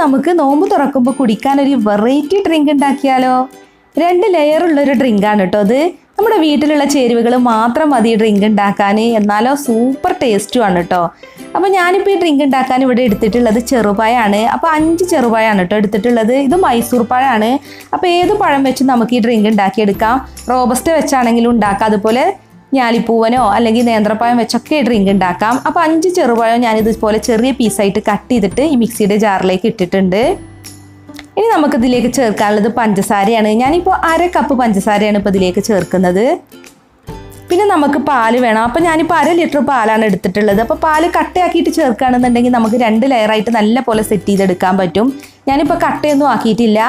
നമുക്ക് നോമ്പ് തുറക്കുമ്പോൾ കുടിക്കാൻ ഒരു വെറൈറ്റി ഡ്രിങ്ക് ഉണ്ടാക്കിയാലോ? 2 ലെയറുള്ളൊരു ഡ്രിങ്കാണ് കേട്ടോ അത്. നമ്മുടെ വീട്ടിലുള്ള ചേരുവകൾ മാത്രം മതി ഡ്രിങ്ക് ഉണ്ടാക്കാൻ, എന്നാലോ സൂപ്പർ ടേസ്റ്റുമാണ് കേട്ടോ. അപ്പോൾ ഞാനിപ്പോൾ ഈ ഡ്രിങ്ക് ഉണ്ടാക്കാൻ ഇവിടെ എടുത്തിട്ടുള്ളത് ചെറുപഴമാണ്. അപ്പോൾ 5 ചെറുപഴമാണ് കേട്ടോ എടുത്തിട്ടുള്ളത്. ഇത് മൈസൂർ പഴമാണ്. അപ്പോൾ ഏത് പഴം വെച്ച് നമുക്ക് ഈ ഡ്രിങ്ക് ഉണ്ടാക്കിയെടുക്കാം. റോബസ്റ്റ വെച്ചാണെങ്കിലും ഉണ്ടാക്കാം, അതുപോലെ ഞാലിപ്പൂവനോ അല്ലെങ്കിൽ നേന്ത്രപ്പഴം വെച്ചൊക്കെ ഡ്രിങ്ക് ഉണ്ടാക്കാം. അപ്പോൾ 5 ചെറുപഴം ഞാനിതുപോലെ ചെറിയ പീസായിട്ട് കട്ട് ചെയ്തിട്ട് ഈ മിക്സിയുടെ ജാറിലേക്ക് ഇട്ടിട്ടുണ്ട്. ഇനി നമുക്കിതിലേക്ക് ചേർക്കാനുള്ളത് പഞ്ചസാരയാണ്. ഞാനിപ്പോൾ 1/2 കപ്പ് പഞ്ചസാരയാണ് ഇപ്പോൾ ഇതിലേക്ക് ചേർക്കുന്നത്. പിന്നെ നമുക്ക് പാല് വേണം. അപ്പോൾ ഞാനിപ്പോൾ 1/2 ലിറ്റർ പാലാണ് എടുത്തിട്ടുള്ളത്. അപ്പോൾ പാല് കട്ടയാക്കിയിട്ട് ചേർക്കുകയാണെന്നുണ്ടെങ്കിൽ നമുക്ക് 2 ലെയറായിട്ട് നല്ല പോലെ സെറ്റ് ചെയ്തെടുക്കാൻ പറ്റും. ഞാനിപ്പോൾ കട്ടയൊന്നും ആക്കിയിട്ടില്ല.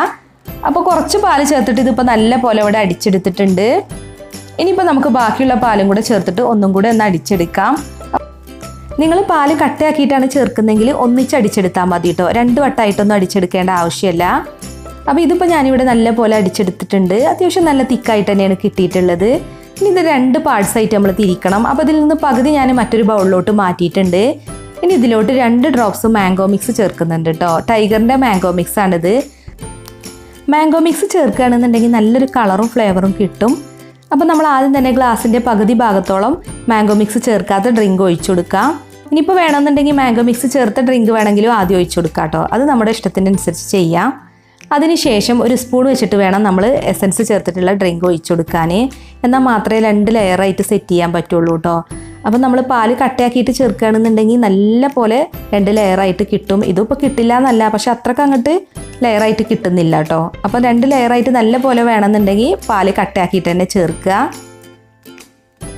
അപ്പോൾ കുറച്ച് പാല് ചേർത്തിട്ട് ഇതിപ്പോൾ നല്ല പോലെ ഇവിടെ അടിച്ചെടുത്തിട്ടുണ്ട്. ഇനിയിപ്പോൾ നമുക്ക് ബാക്കിയുള്ള പാലും കൂടെ ചേർത്തിട്ട് ഒന്നും കൂടെ ഒന്ന് അടിച്ചെടുക്കാം. നിങ്ങൾ പാല് കട്ടയാക്കിയിട്ടാണ് ചേർക്കുന്നതെങ്കിൽ ഒന്നിച്ച് അടിച്ചെടുത്താൽ മതി കേട്ടോ. 2 വട്ടമായിട്ടൊന്നും അടിച്ചെടുക്കേണ്ട ആവശ്യമില്ല. അപ്പോൾ ഇതിപ്പോൾ ഞാനിവിടെ നല്ല പോലെ അടിച്ചെടുത്തിട്ടുണ്ട്. അത്യാവശ്യം നല്ല തിക്കായിട്ട് തന്നെയാണ് കിട്ടിയിട്ടുള്ളത്. ഇനി ഇത് 2 പാർട്സായിട്ട് നമ്മൾ തിരിക്കണം. അപ്പോൾ ഇതിൽ നിന്ന് പകുതി ഞാൻ മറ്റൊരു ബൗളിലോട്ട് മാറ്റിയിട്ടുണ്ട്. ഇനി ഇതിലോട്ട് 2 ഡ്രോപ്സ് മാംഗോ മിക്സ് ചേർക്കുന്നുണ്ട് കേട്ടോ. ടൈഗറിൻ്റെ മാംഗോ മിക്സ് ആണിത്. മാംഗോ മിക്സ് ചേർക്കുകയാണെന്നുണ്ടെങ്കിൽ നല്ലൊരു കളറും ഫ്ലേവറും കിട്ടും. അപ്പോൾ നമ്മൾ ആദ്യം തന്നെ ഗ്ലാസിൻ്റെ പകുതി ഭാഗത്തോളം മാംഗോ മിക്സ് ചേർക്കാത്ത ഡ്രിങ്ക് ഒഴിച്ചു കൊടുക്കാം. ഇനിയിപ്പോൾ വേണമെന്നുണ്ടെങ്കിൽ മാംഗോ മിക്സ് ചേർത്ത ഡ്രിങ്ക് വേണമെങ്കിലും ആദ്യം ഒഴിച്ചു കൊടുക്കാം കേട്ടോ. അത് നമ്മുടെ ഇഷ്ടത്തിനനുസരിച്ച് ചെയ്യാം. അതിനുശേഷം ഒരു സ്പൂൺ വെച്ചിട്ട് വേണം നമ്മൾ എസൻസ് ചേർത്തിട്ടുള്ള ഡ്രിങ്ക് ഒഴിച്ചു കൊടുക്കാൻ. എന്നാൽ മാത്രമേ 2 ലെയറായിട്ട് സെറ്റ് ചെയ്യാൻ പറ്റുള്ളൂ കേട്ടോ. അപ്പോൾ നമ്മൾ പാല് കട്ടയാക്കിയിട്ട് ചേർക്കുകയാണെന്നുണ്ടെങ്കിൽ നല്ല പോലെ 2 ലെയറായിട്ട് കിട്ടും. ഇതിപ്പോൾ കിട്ടില്ല എന്നല്ല, പക്ഷെ അത്രയ്ക്ക് അങ്ങോട്ട് ലെയറായിട്ട് കിട്ടുന്നില്ല കേട്ടോ. അപ്പോൾ 2 ലെയറായിട്ട് നല്ല പോലെ വേണമെന്നുണ്ടെങ്കിൽ പാല് കട്ടയാക്കിയിട്ട് തന്നെ ചേർക്കുക.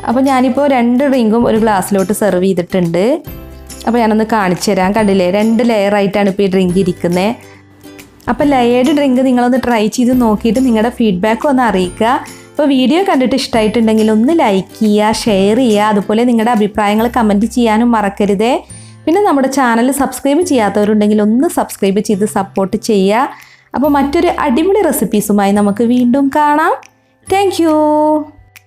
അപ്പോൾ ഞാനിപ്പോൾ 2 ഡ്രിങ്കും ഒരു ഗ്ലാസ്സിലോട്ട് സെർവ് ചെയ്തിട്ടുണ്ട്. അപ്പോൾ ഞാനൊന്ന് കാണിച്ചു തരാം. കണ്ടില്ലേ, 2 ലെയറായിട്ടാണ് ഇപ്പോൾ ഈ ഡ്രിങ്ക് ഇരിക്കുന്നത്. അപ്പോൾ ലയേർഡ് ഡ്രിങ്ക് നിങ്ങളൊന്ന് ട്രൈ ചെയ്ത് നോക്കിയിട്ട് നിങ്ങളുടെ ഫീഡ്ബാക്ക് ഒന്ന് അറിയിക്കുക. അപ്പോൾ വീഡിയോ കണ്ടിട്ട് ഇഷ്ടമായിട്ടുണ്ടെങ്കിൽ ഒന്ന് ലൈക്ക് ചെയ്യുക, ഷെയർ ചെയ്യുക, അതുപോലെ നിങ്ങളുടെ അഭിപ്രായങ്ങൾ കമൻറ്റ് ചെയ്യാനും മറക്കരുതേ. പിന്നെ നമ്മുടെ ചാനൽ സബ്സ്ക്രൈബ് ചെയ്യാത്തവരുണ്ടെങ്കിൽ ഒന്ന് സബ്സ്ക്രൈബ് ചെയ്ത് സപ്പോർട്ട് ചെയ്യുക. അപ്പോൾ മറ്റൊരു അടിപൊളി റെസിപ്പീസുമായി നമുക്ക് വീണ്ടും കാണാം. താങ്ക്